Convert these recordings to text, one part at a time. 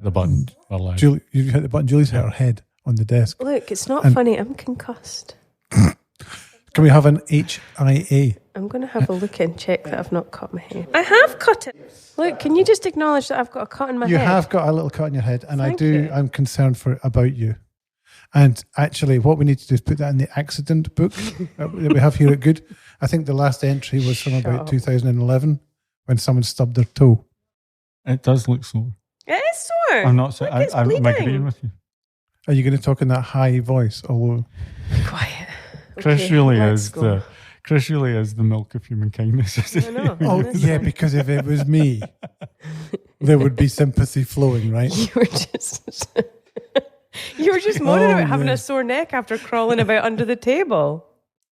The button. We're live. Julie, you hit the button. Julie's hit her head on the desk. Look, it's not funny. I'm concussed. Can we have an HIA? I'm going to have a look and check that I've not cut my hair. I have cut it. Look, can you just acknowledge that I've got a cut in my head? You have got a little cut on your head, and Thank you. I'm concerned about you. And actually, what we need to do is put that in the accident book that we have here at Good. I think the last entry was from about 2011 when someone stubbed their toe. It does look sore. It is sore. I'm not saying. Look, it's I'm bleeding. agreeing with you. Are you going to talk in that high voice? Although Quiet. Chris Okay, really let's is go. the milk of human kindness. I know. Oh, yeah, because if it was me, there would be sympathy flowing, right? You were just... You were just moaning about having yeah. a sore neck after crawling about under the table.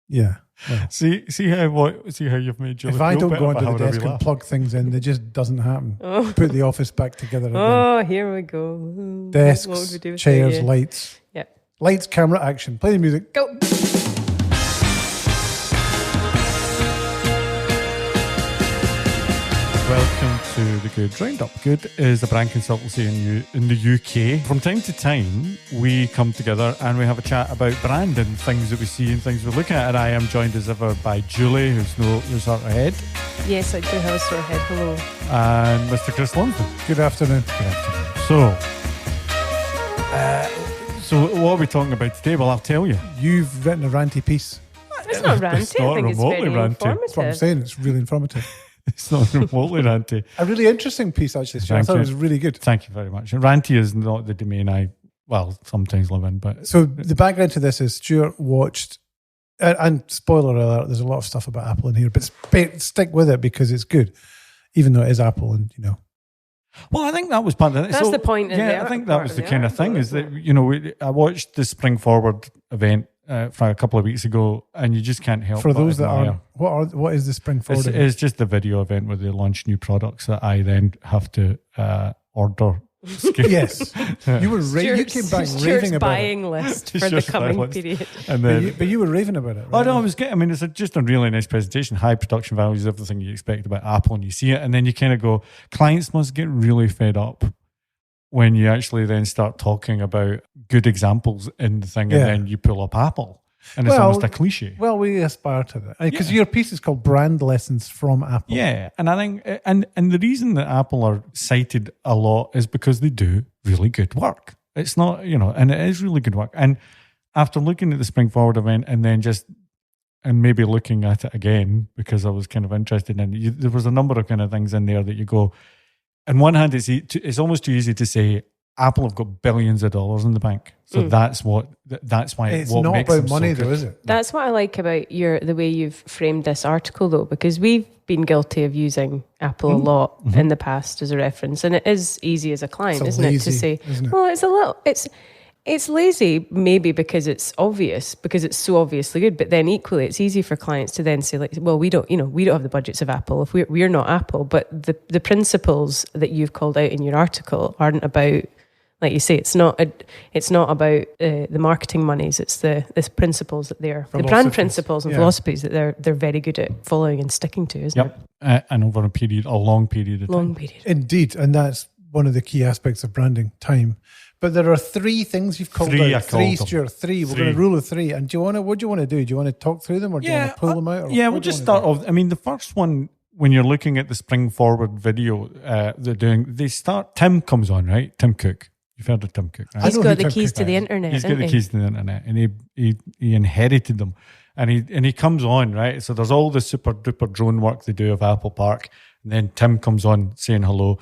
Yeah. Well, See how you've made Julie if I feel don't better go about onto the having a desk wee and laugh. plug things in, it just doesn't happen. Oh, Put the office back together again. oh here we go. What would Desks, we do without chairs, you? lights. Yeah. Lights, camera, action. Play the music. Go. Welcome to the Good Roundup. Good is a brand consultancy in the UK. From time to time, we come together and we have a chat about brand and things that we see and things we're looking at. And I am joined as ever by Julie, who's her head, Yes, I do have a sore head. Hello. and Mr. Chris Lonsdon. Good afternoon. Good afternoon. So what are we talking about today? Well, I'll tell you. You've written a ranty piece. It's not ranty. It's not I think it's remotely very ranty. That's what I'm informative. saying. It's really informative. It's not remotely ranty. A really interesting piece, actually. Stuart. I Thank thought you. it was really good. Thank you very much. Ranty is not the domain I sometimes live in, but So the background to this is Stuart watched, and spoiler alert, there's a lot of stuff about Apple in here, but stick with it because it's good, even though it is Apple, and you know. well, I think that was part of it. That's the point in Yeah, the I think art that part was of the the kind of article, thing is isn't that, I watched the Spring Forward event from a couple of weeks ago, and you just can't help For but those that admire. aren't, what is the Spring Forward? event? It's just the video event where they launch new products that I then have to order. Yes, you were you came back Stuart's raving about it, buying list for the Stuart's coming buying list. period. And but then, you were raving about it. oh Right? no, I was getting. I mean, it's just a really nice presentation, high production values, everything you expect about Apple, and you see it, and then you kind of go, clients must get really fed up when you actually then start talking about good examples in the thing, Yeah. and then you pull up Apple, and it's Well, almost a cliche. Well, we aspire to that because Yeah. your piece is called "Brand Lessons from Apple." Yeah, and I think, and the reason that Apple are cited a lot is because they do really good work. It's not, and it is really good work. And after looking at the Spring Forward event and then and maybe looking at it again because I was kind of interested in it, there was a number of kind of things in there that you go, on one hand, it's almost too easy to say Apple have got billions of dollars in the bank. So that's why It's what not makes about them so money, good. though, is it? That's what I like about the way you've framed this article, though, because we've been guilty of using Apple a lot in the past as a reference, and it is easy as a client, It's isn't it, to lazy, say, isn't it? well, it's lazy maybe because it's obvious, because it's so obviously good, but then equally it's easy for clients to then say, like, well, we don't have the budgets of Apple if we're not Apple, but the principles that you've called out in your article aren't about, like you say, it's not about the marketing monies. It's the principles that the brand Philosophies. principles and Yeah. philosophies that they're very good at following and sticking to, isn't it? Yep, and over a long period of time. Long period. Indeed, and that's one of the key aspects of branding: time. But there are three things you've called Three, I out. called them. Stuart. Three. We're Three. going to rule of three. And what do you want to do? Do you want to talk through them, or do you want to pull them out? Or Yeah, what we'll do you just wanna start off. I mean, the first one, when you're looking at the Spring Forward video they're doing, Tim comes on, right? Tim Cook. You've heard of Tim Cook, right? I He's know got who the Tim keys Cook to the is. internet. He's got isn't the he? keys to the internet, and he inherited them, and he comes on, right? So there's all the super duper drone work they do of Apple Park, and then Tim comes on saying hello.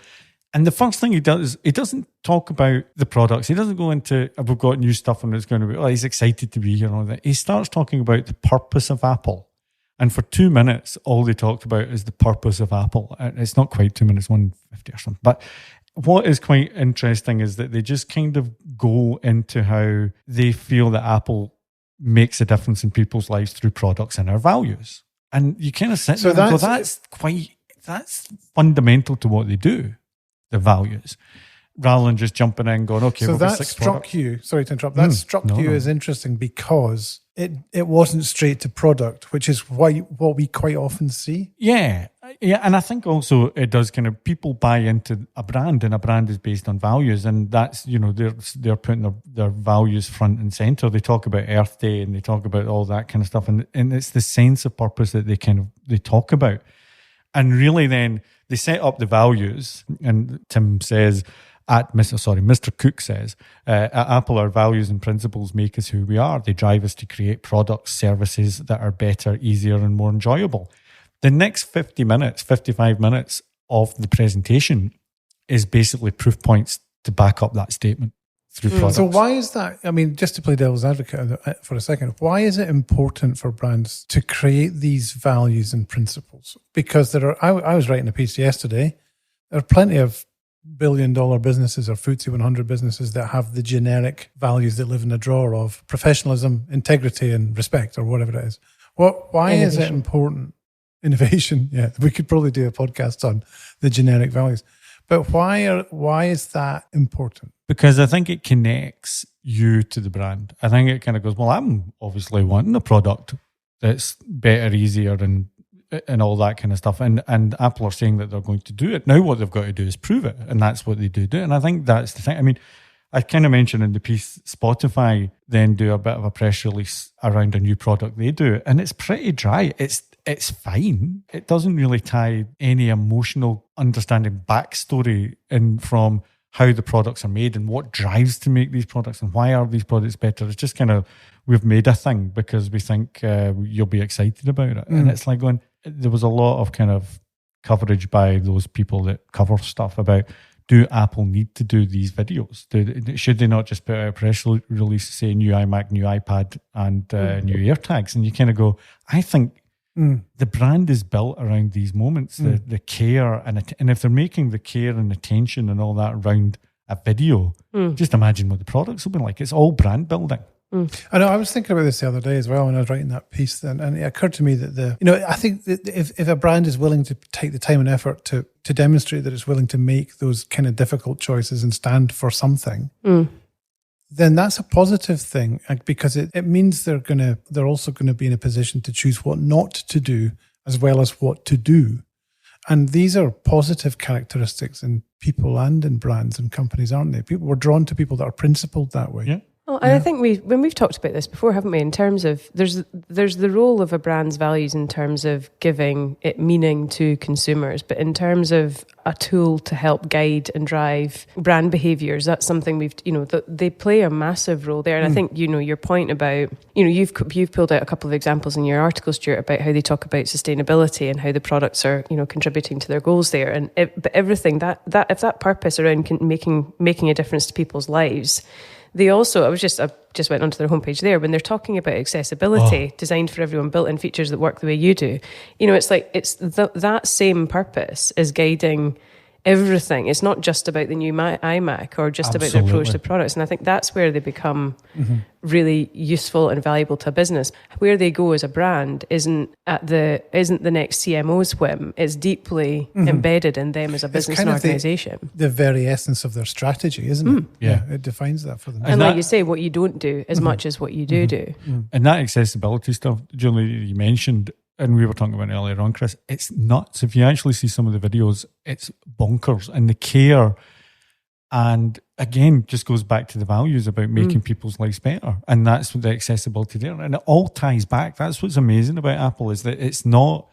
And the first thing he does, he doesn't talk about the products. He doesn't go into, we've got new stuff and it's going to be, he's excited to be here and all that. He starts talking about the purpose of Apple. And for 2 minutes, all they talked about is the purpose of Apple. And it's not quite 2 minutes, 1:50 or something. But what is quite interesting is that they just kind of go into how they feel that Apple makes a difference in people's lives through products and our values. And you kind of sit So there and go, that's- that's fundamental to what they do. The values, rather than just jumping in and going, okay, So we've got that 6 struck products. you. Sorry to interrupt. That struck no, you no. as interesting because it wasn't straight to product, which is what we quite often see. Yeah, Yeah, and I think also it does kind of people buy into a brand, and a brand is based on values, and that's they're putting their values front and center. They talk about Earth Day and they talk about all that kind of stuff, and it's the sense of purpose that they talk about, and really then they set up the values. And Tim says Mr. Cook says at Apple, our values and principles make us who we are. They drive us to create products, services that are better, easier, and more enjoyable. The next 55 minutes of the presentation is basically proof points to back up that statement through products. So why is that? I mean, just to play devil's advocate for a second, why is it important for brands to create these values and principles? Because I was writing a piece yesterday, there are plenty of billion-dollar businesses or FTSE 100 businesses that have the generic values that live in a drawer of professionalism, integrity, and respect, or whatever it is. Why is it important? Innovation, yeah. We could probably do a podcast on the generic values. But why is that important? Because I think it connects you to the brand. I think it kind of goes, well, I'm obviously wanting a product that's better, easier, and all that kind of stuff. And Apple are saying that they're going to do it. Now what they've got to do is prove it. And that's what they do. And I think that's the thing. I mean, I kind of mentioned in the piece, Spotify then do a bit of a press release around a new product they do. And it's pretty dry. It's fine. It doesn't really tie any emotional understanding backstory in from how the products are made and what drives to make these products and why are these products better. It's just kind of, we've made a thing because we think you'll be excited about it. And it's like going, there was a lot of kind of coverage by those people that cover stuff about, do Apple need to do these videos? Should they not just put out a press release saying new iMac, new iPad, and new AirTags? And you kind of go, I think the brand is built around these moments, the care, and if they're making the care and attention and all that around a video, just imagine what the products will be like. It's all brand building. I know. I was thinking about this the other day as well when I was writing that piece, and it occurred to me that I think that if a brand is willing to take the time and effort to demonstrate that it's willing to make those kind of difficult choices and stand for something, then that's a positive thing, because it means they're also going to be in a position to choose what not to do as well as what to do. And these are positive characteristics in people and in brands and companies, aren't they? We're drawn to people that are principled that way. Yeah. Well, and I think when we've talked about this before, haven't we? In terms of there's the role of a brand's values in terms of giving it meaning to consumers, but in terms of a tool to help guide and drive brand behaviours, that's something they play a massive role there. And I think your point about you've pulled out a couple of examples in your article, Stuart, about how they talk about sustainability and how the products are contributing to their goals there, and but everything that if that purpose around making a difference to people's lives. They also, I just went onto their homepage there, when they're talking about accessibility, designed for everyone, built-in features that work the way you do. It's like that same purpose is guiding everything. It's not just about the new iMac or just about the approach to products. And I think that's where they become really useful and valuable to a business. Where they go as a brand isn't the next CMO's whim. It's deeply embedded in them as a business and organisation. The very essence of their strategy, isn't it? Yeah. It defines that for them. And like you say, what you don't do as much as what you do. And that accessibility stuff, Julie, you mentioned, and we were talking about it earlier on, Chris, it's nuts. If you actually see some of the videos, it's bonkers. And the care, and again, just goes back to the values about making people's lives better. And that's the accessibility there. And it all ties back. That's what's amazing about Apple, is that it's not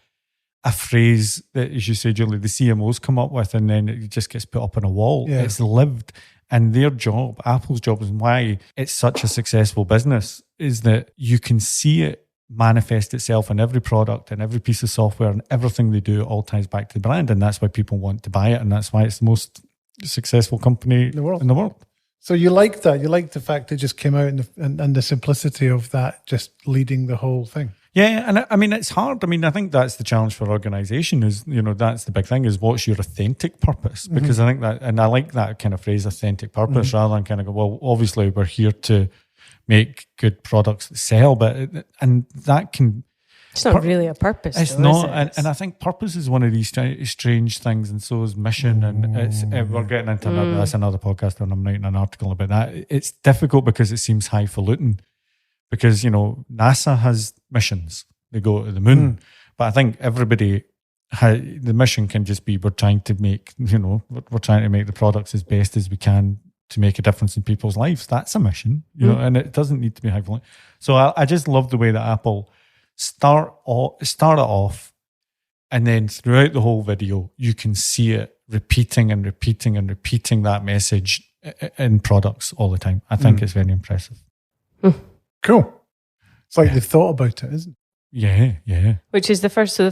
a phrase that, as you say, Julie, the CMOs come up with and then it just gets put up on a wall. Yeah. It's lived. And their job, Apple's job, is why it's such a successful business, is that you can see it manifest itself in every product and every piece of software, and everything they do all ties back to the brand, and that's why people want to buy it, and that's why it's the most successful company in the world. So you like that? You like the fact it just came out and the simplicity of that just leading the whole thing? Yeah, and I mean, it's hard. I mean, I think that's the challenge for organisation is, that's the big thing, is what's your authentic purpose? Because I think that, and I like that kind of phrase, authentic purpose, rather than kind of go, well, obviously we're here to make good products that sell, and that can... It's not really a purpose. It's though, not, is it? and I think purpose is one of these strange things, and so is mission. And it's we're getting into that's another podcast, and I'm writing an article about that. It's difficult because it seems highfalutin, because NASA has missions; they go to the moon. But I think everybody the mission can just be we're trying to make the products as best as we can to make a difference in people's lives. That's a mission, and it doesn't need to be high volume. So I just love the way that Apple start it off, and then throughout the whole video, you can see it repeating and repeating and repeating that message in products all the time. I think it's very impressive. Cool. It's like they thought about it, isn't it? Yeah. Which is the first. So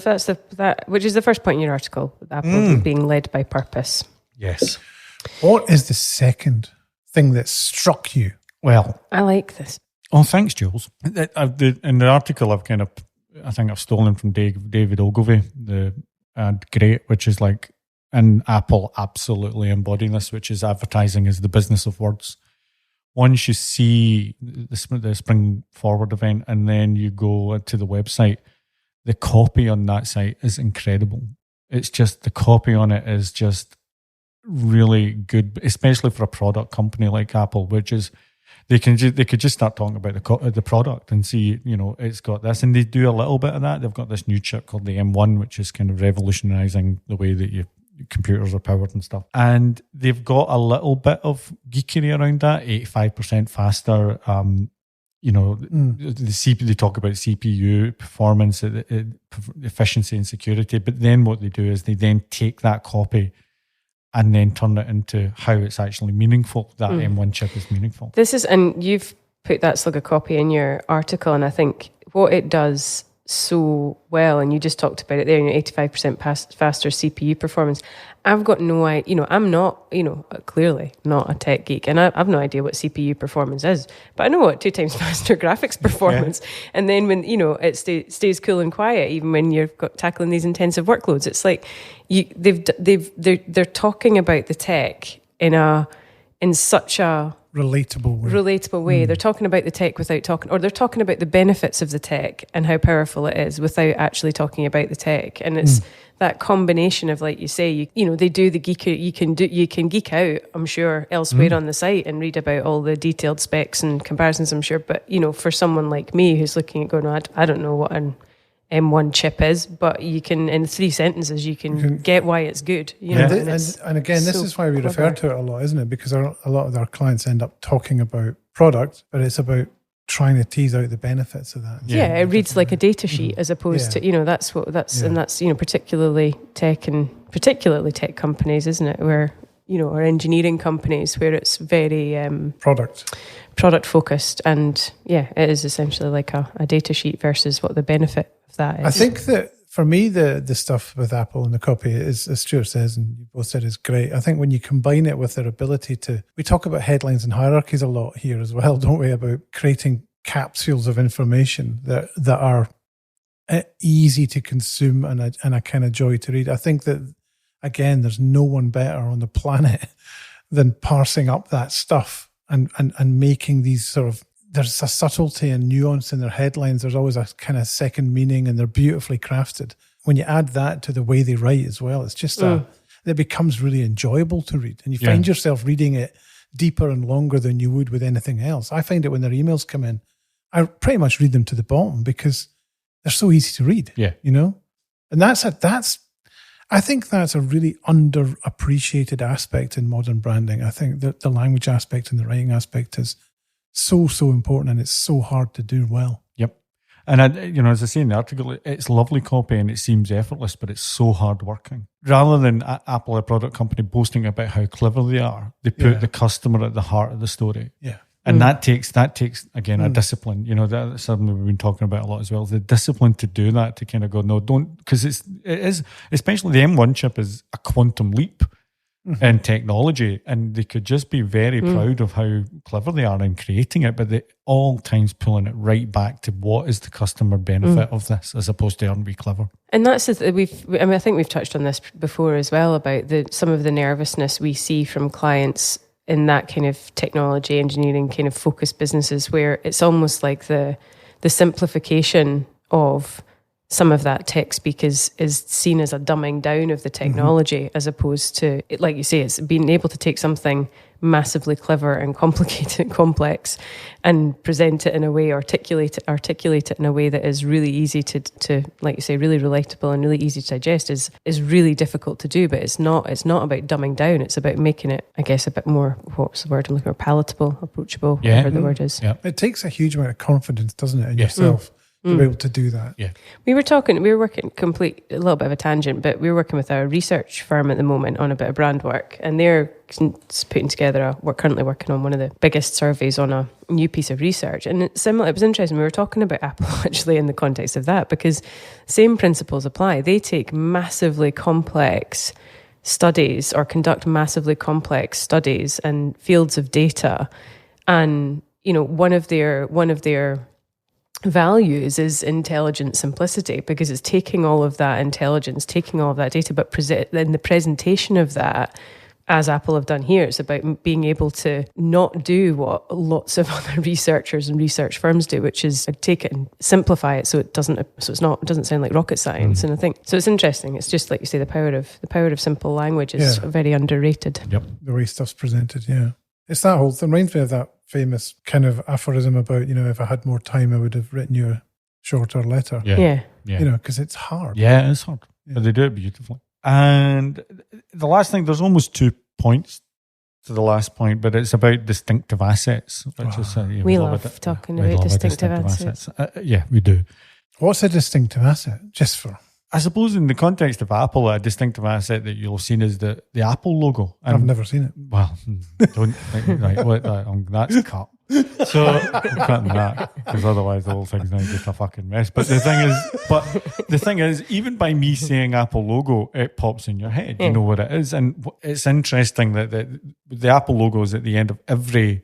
which is the first point in your article. Apple being led by purpose. Yes. What is the second thing that struck you? Well, I like this. Oh, thanks, Jules. In the article, I think I've stolen from David Ogilvy, the great, which is like, and Apple absolutely embodying this, which is advertising is the business of words. Once you see the Spring Forward event and then you go to the website, the copy on that site is incredible. It's just, the copy on it is just really good, especially for a product company like Apple, which is, they could just start talking about the product and see, it's got this, and they do a little bit of that. They've got this new chip called the M1, which is kind of revolutionizing the way that your computers are powered and stuff. And they've got a little bit of geekery around that, 85% faster. They talk about CPU performance, efficiency and security. But then what they do is they then take that copy and then turn it into how it's actually meaningful. That M1 chip is meaningful. And you've put that slug of copy in your article, and I think what it does so well, and you just talked about it there, 85% faster CPU performance. I've got no idea, I'm not, clearly not a tech geek, and I've no idea what CPU performance is, but I know what 2 times faster graphics performance. Yeah. And then when, it stays cool and quiet, even when you're tackling these intensive workloads, it's like they're talking about the tech in such a relatable way. They're talking about the tech without talking, or they're talking about the benefits of the tech and how powerful it is without actually talking about the tech. And it's that combination of, like you say, they do the geek. You can geek out, I'm sure, elsewhere on the site and read about all the detailed specs and comparisons, I'm sure. But for someone like me who's looking at going, I don't know what an M1 chip is, but you can, in 3 sentences, you can get why it's good. And again, this is why we refer to it a lot, isn't it? Because a lot of our clients end up talking about product, but it's about trying to tease out the benefits of that. Yeah, it reads like a data sheet as opposed to, that's particularly tech companies, isn't it? Where, or engineering companies where it's very product focused, and it is essentially like a data sheet versus what the benefit of that is. I think that for me, the stuff with Apple and the copy is, as Stuart says, and you both said, is great. I think when you combine it with their ability we talk about headlines and hierarchies a lot here as well, don't we? About creating capsules of information that are easy to consume and a kind of joy to read. I think that, again, there's no one better on the planet than parsing up that stuff and making these sort of, there's a subtlety and nuance in their headlines. There's always a kind of second meaning, and they're beautifully crafted. When you add that to the way they write as well, it's just it becomes really enjoyable to read. And you find yourself reading it deeper and longer than you would with anything else. I find it when their emails come in, I pretty much read them to the bottom because they're so easy to read. Yeah. And I think that's a really underappreciated aspect in modern branding. I think that the language aspect and the writing aspect is so important, and it's so hard to do well. Yep. And as I say in the article, it's lovely copy and it seems effortless, but it's so hard working. Rather than Apple, a product company, boasting about how clever they are, they put the customer at the heart of the story. Yeah. And that takes again a discipline. That's something we've been talking about a lot as well. The discipline to do that, to kind of go, no, don't, because it is, especially the M1 chip is a quantum leap in technology, and they could just be very proud of how clever they are in creating it, but they all times pulling it right back to what is the customer benefit of this, as opposed to aren't we clever. And that's I think we've touched on this before as well, about some of the nervousness we see from clients in that kind of technology engineering kind of focused businesses, where it's almost like the simplification of some of that tech speak is seen as a dumbing down of the technology, as opposed to, like you say, it's being able to take something massively clever and complicated and complex and present it in a way, articulate it in a way that is really easy to like you say, really relatable and really easy to digest is really difficult to do. But it's not about dumbing down. It's about making it, I guess, a bit more, what's the word I'm looking for, palatable, approachable, whatever the word is. Yeah. It takes a huge amount of confidence, doesn't it, in yourself to be able to do that. Yeah. We were working a little bit of a tangent, but we were working with a research firm at the moment on a bit of brand work, and they're putting together we're currently working on one of the biggest surveys on a new piece of research. And it was interesting. We were talking about Apple actually in the context of that, because same principles apply. They take massively complex studies or conduct massively complex studies and fields of data. And, one of their values is intelligent simplicity, because it's taking all of that intelligence, taking all of that data, but in the presentation of that, as Apple have done here, it's about being able to not do what lots of other researchers and research firms do, which is take it and simplify it so it doesn't sound like rocket science. And I think so. It's interesting. It's just like you say, the power of simple language is very underrated. Yep. The way stuff's presented, it's that whole thing. Reminds me of that famous kind of aphorism about, if I had more time, I would have written you a shorter letter. Yeah. Because it's hard. Yeah, it's hard, but they do it beautifully. And the last thing, there's almost 2 points to the last point, but it's about distinctive assets. Which is, we love talking about distinctive assets. Yeah, we do. What's a distinctive asset? Just for... I suppose in the context of Apple, a distinctive asset that you'll have seen is the Apple logo. And, I've never seen it. Well, don't think, right, that's cut. So I'm cutting that, because otherwise the whole thing's now just a fucking mess. But the thing is, even by me saying Apple logo, it pops in your head. You know what it is. And it's interesting that the Apple logo is at the end of every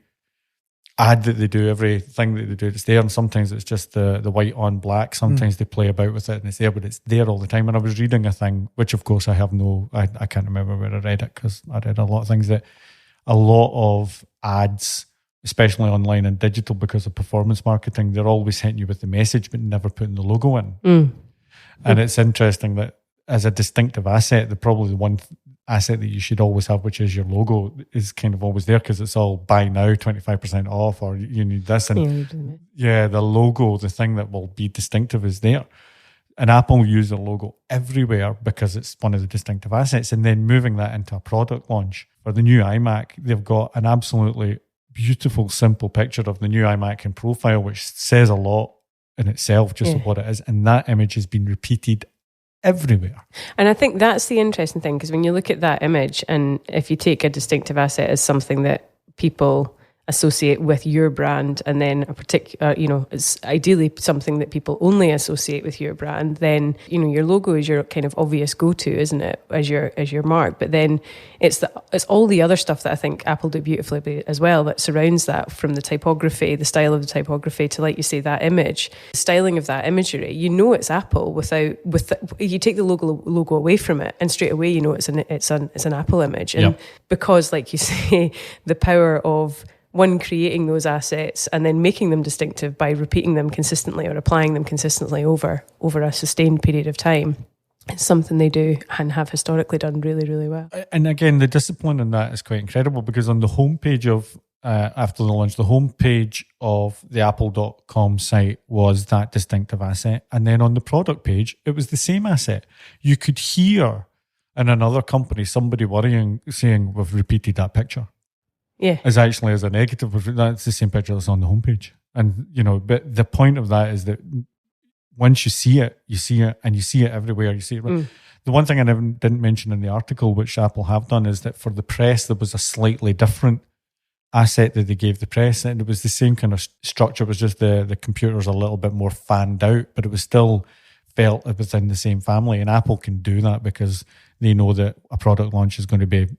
ad that they do, everything that they do, it's there. And sometimes it's just the white on black. Sometimes they play about with it and it's there, but it's there all the time. And I was reading a thing, which of course I can't remember where I read it, because I read a lot of things, that a lot of ads, especially online and digital, because of performance marketing, they're always hitting you with the message but never putting the logo in. And it's interesting that as a distinctive asset, probably the one asset that you should always have, which is your logo, is kind of always there, because it's all buy now, 25% off, or you need this. And the logo, the thing that will be distinctive, is there. And Apple use their logo everywhere because it's one of the distinctive assets. And then moving that into a product launch for the new iMac, they've got an absolutely beautiful, simple picture of the new iMac in profile, which says a lot in itself, just of what it is. And that image has been repeated everywhere. And I think that's the interesting thing, because when you look at that image, and if you take a distinctive asset as something that people associate with your brand, and then a particular, it's ideally something that people only associate with your brand, then, your logo is your kind of obvious go-to, isn't it, as your mark. But then it's all the other stuff that I think Apple do beautifully as well, that surrounds that, from the typography, the style of the typography, to, like you say, that image, the styling of that imagery. It's Apple you take the logo away from it, and straight away it's an Apple image. And because, like you say, the power of one, creating those assets and then making them distinctive by repeating them consistently or applying them consistently over a sustained period of time. It's something they do and have historically done really, really well. And again, the discipline in that is quite incredible, because on the homepage of, after the launch, the homepage of the Apple.com site was that distinctive asset. And then on the product page, it was the same asset. You could hear in another company somebody saying, we've repeated that picture. Yeah, as actually as a negative. That's the same picture that's on the homepage. And, but the point of that is that once you see it, and you see it everywhere. You see it. The one thing I didn't mention in the article, which Apple have done, is that for the press, there was a slightly different asset that they gave the press, and it was the same kind of structure. It was just the computers a little bit more fanned out, but it was still felt within the same family. And Apple can do that because they know that a product launch is going to be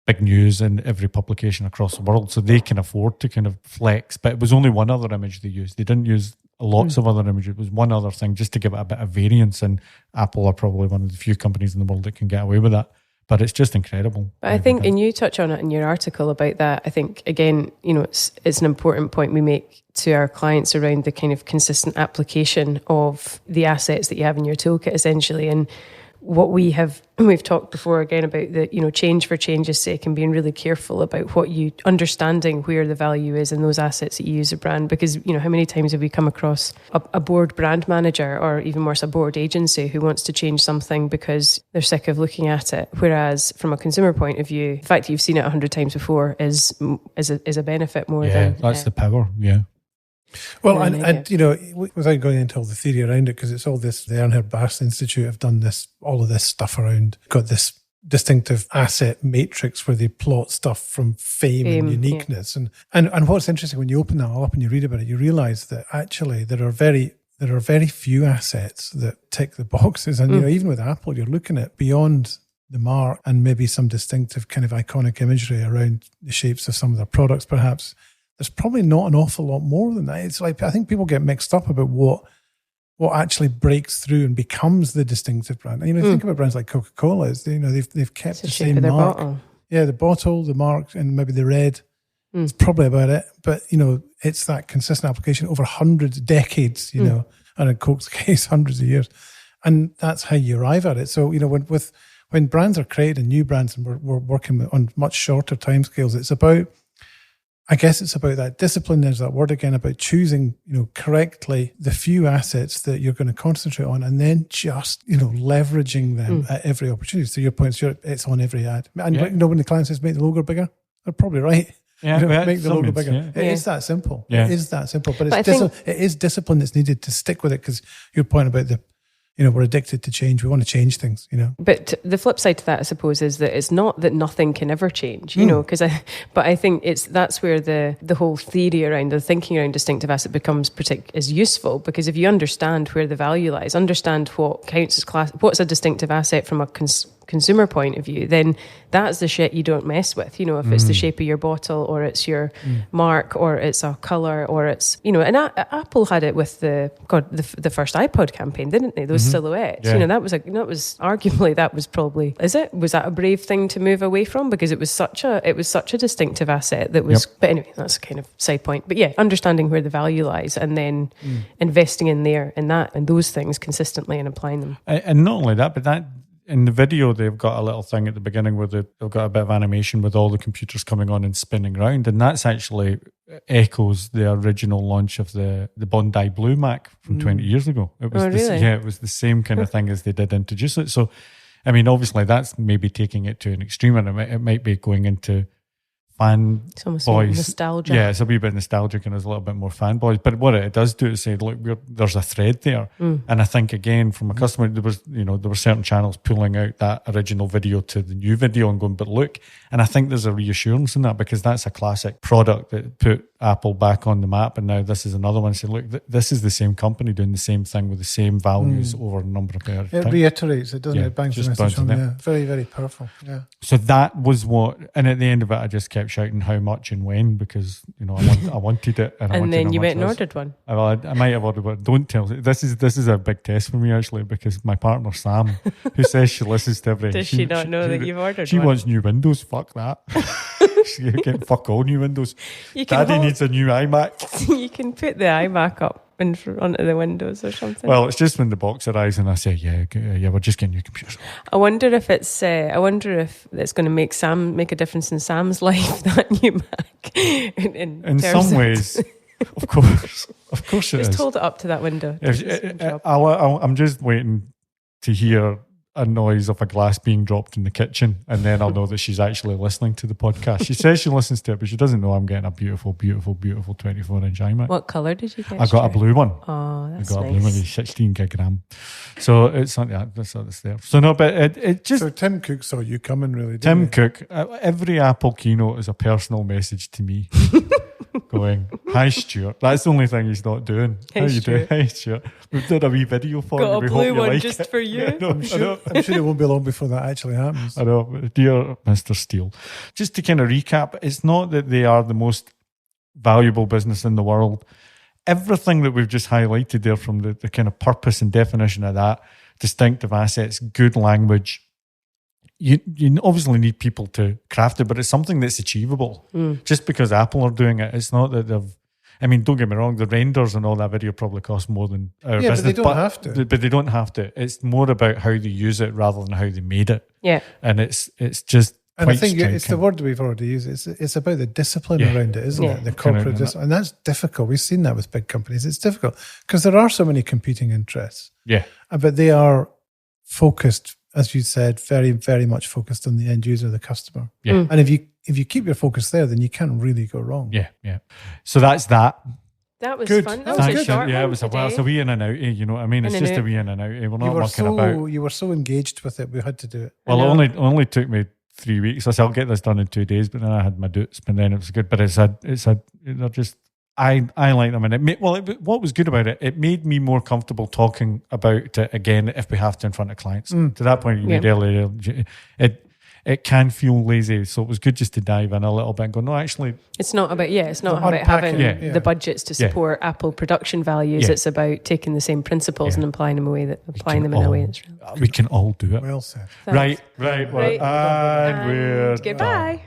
big news in every publication across the world, so they can afford to kind of flex. But it was only one other image they used. They didn't use lots of other images. It was one other thing just to give it a bit of variance, and Apple are probably one of the few companies in the world that can get away with that. But it's just incredible. But I think, and you touch on it in your article about that, I think, again, it's an important point we make to our clients around the kind of consistent application of the assets that you have in your toolkit, essentially. And what we've talked before again about the, change for change's sake, and being really careful about understanding where the value is in those assets that you use a brand. Because, how many times have we come across a board brand manager, or even worse, a board agency who wants to change something because they're sick of looking at it. Whereas from a consumer point of view, the fact that you've seen it 100 times before is a benefit more than... that's the power, yeah. Well, and without going into all the theory around it, because it's all this, the Ernhard Bass Institute have done all of this stuff around, got this distinctive asset matrix where they plot stuff from fame and uniqueness. Yeah. And what's interesting, when you open that all up and you read about it, you realise that actually there are very few assets that tick the boxes. And, even with Apple, you're looking at beyond the mark and maybe some distinctive kind of iconic imagery around the shapes of some of their products, perhaps. There's probably not an awful lot more than that. It's like, I think people get mixed up about what actually breaks through and becomes the distinctive brand. And, think about brands like Coca-Cola. They've kept the same mark. Bottle. Yeah, the bottle, the mark, and maybe the red. It's probably about it. But, it's that consistent application over hundreds, decades, and in Coke's case, hundreds of years. And that's how you arrive at it. So, when brands are created and new brands, and we're working on much shorter timescales, it's about that discipline. There's that word again about choosing, correctly the few assets that you're going to concentrate on, and then just, leveraging them at every opportunity. So your point is, it's on every ad. And when the client says make the logo bigger, they're probably right. Yeah, make the logo bigger. It is that simple. Yeah. It is that simple. But it is discipline that's needed to stick with it, because your point about we're addicted to change. We want to change things, But the flip side to that, I suppose, is that it's not that nothing can ever change, but I think that's where the whole theory around the thinking around distinctive asset becomes is useful, because if you understand where the value lies, understand what counts as what's a distinctive asset from a consumer point of view, then that's the shit you don't mess with. If it's the shape of your bottle, or it's your mark, or it's a colour, or it's and Apple had it with the first iPod campaign, didn't they? Those silhouettes. Yeah. That was arguably was that a brave thing to move away from, because it was such a distinctive asset that was. But anyway, that's a kind of side point. But yeah, understanding where the value lies, and then investing in those things consistently and applying them. And not only that, but that. In the video, they've got a little thing at the beginning where they've got a bit of animation with all the computers coming on and spinning around, and that's actually echoes the original launch of the Bondi Blue Mac from 20 years ago. It was really? It was the same kind of thing as they did introduce it. So, I mean, obviously that's maybe taking it to an extreme, and it might be going into fanboys. Nostalgia. Yeah, it's a wee bit nostalgic, and there's a little bit more fanboys. But what it does do is say, look, there's a thread there. And I think, again, from a customer, there were certain channels pulling out that original video to the new video and going, but look. And I think there's a reassurance in that, because that's a classic product that put Apple back on the map, and now this is another one. So look, this is the same company doing the same thing with the same values over a number of years. It reiterates it, doesn't it? It bangs the message home. Yeah, very, very powerful. Yeah. So that was what, and at the end of it, I just kept shouting how much and when, because I wanted it, and then you went and ordered one. Well, I might have ordered one. Don't tell. This is a big test for me, actually, because my partner Sam, who says she listens to everything, does she not know that you've ordered? She wants new Windows. Fuck that. She getting fuck all new Windows. Daddy needs a new iMac. You can put the iMac up in front of the Windows or something. Well, it's just when the box arrives and I say, yeah, we're just getting new computers. I wonder if it's going to make a difference in Sam's life, that new Mac. In some ways, of course it is. Just hold it up to that window. I'm just waiting to hear a noise of a glass being dropped in the kitchen, and then I'll know that she's actually listening to the podcast. She says she listens to it, but she doesn't know I'm getting a beautiful, beautiful, beautiful 24-inch iMac. What colour did you get? I got a blue one. Oh, that's nice. I got a blue one, 16 gig RAM. So it's something that's there. So no, but it just... So Tim Cook saw you coming, really, didn't Tim he? Cook, every Apple keynote is a personal message to me. Going, hi Stuart. That's the only thing he's not doing. How you doing? Hi Stuart. We've done a wee video for you. Got a blue one just it. for you. I'm sure it won't be long before that actually happens. I know, dear Mr. Steele. Just to kind of recap, it's not that they are the most valuable business in the world. Everything that we've just highlighted there, from the kind of purpose and definition of that, distinctive assets, good language, you obviously need people to craft it, but it's something that's achievable. Just because Apple are doing it, it's not that they've. I mean, don't get me wrong, the renders and all that video probably cost more than our Yeah, business. but they don't have to. But they don't have to. It's more about how they use it rather than how they made it. Yeah. And it's just And I quite think it's the striking. word we've already used. It's about the discipline Yeah. around it, isn't Yeah. it? The corporate discipline. And that's difficult. We've seen that with big companies. It's difficult because there are so many competing interests. Yeah. But they are focused, as you said, very, very much focused on the end user, the customer. Yeah. And if you keep your focus there, then you can't really go wrong. Yeah, yeah. So that's that. That was Good. fun. That That was was a good. short Yeah, one it was a today. it's a wee in and out. You know what I mean? It's In and just a out. wee in and out. We're You not were mucking about. so engaged with it. We had to do it. Well, I it know. only took me 3 weeks. I said I'll get this done in 2 days, but then I had my dutes, and then it was good. But they're just I like them, and what was good about it? It made me more comfortable talking about it again if we have to in front of clients. To that point you made earlier, it can feel lazy, so it was good just to dive in a little bit and go, no, actually, It's not about it's not So about having unpacking, the budgets to Yeah. support Apple production values. Yeah. It's about taking the same principles Yeah. and applying them in a way all- that's real. we can all do it. Well said. Right. Right. And we're Goodbye.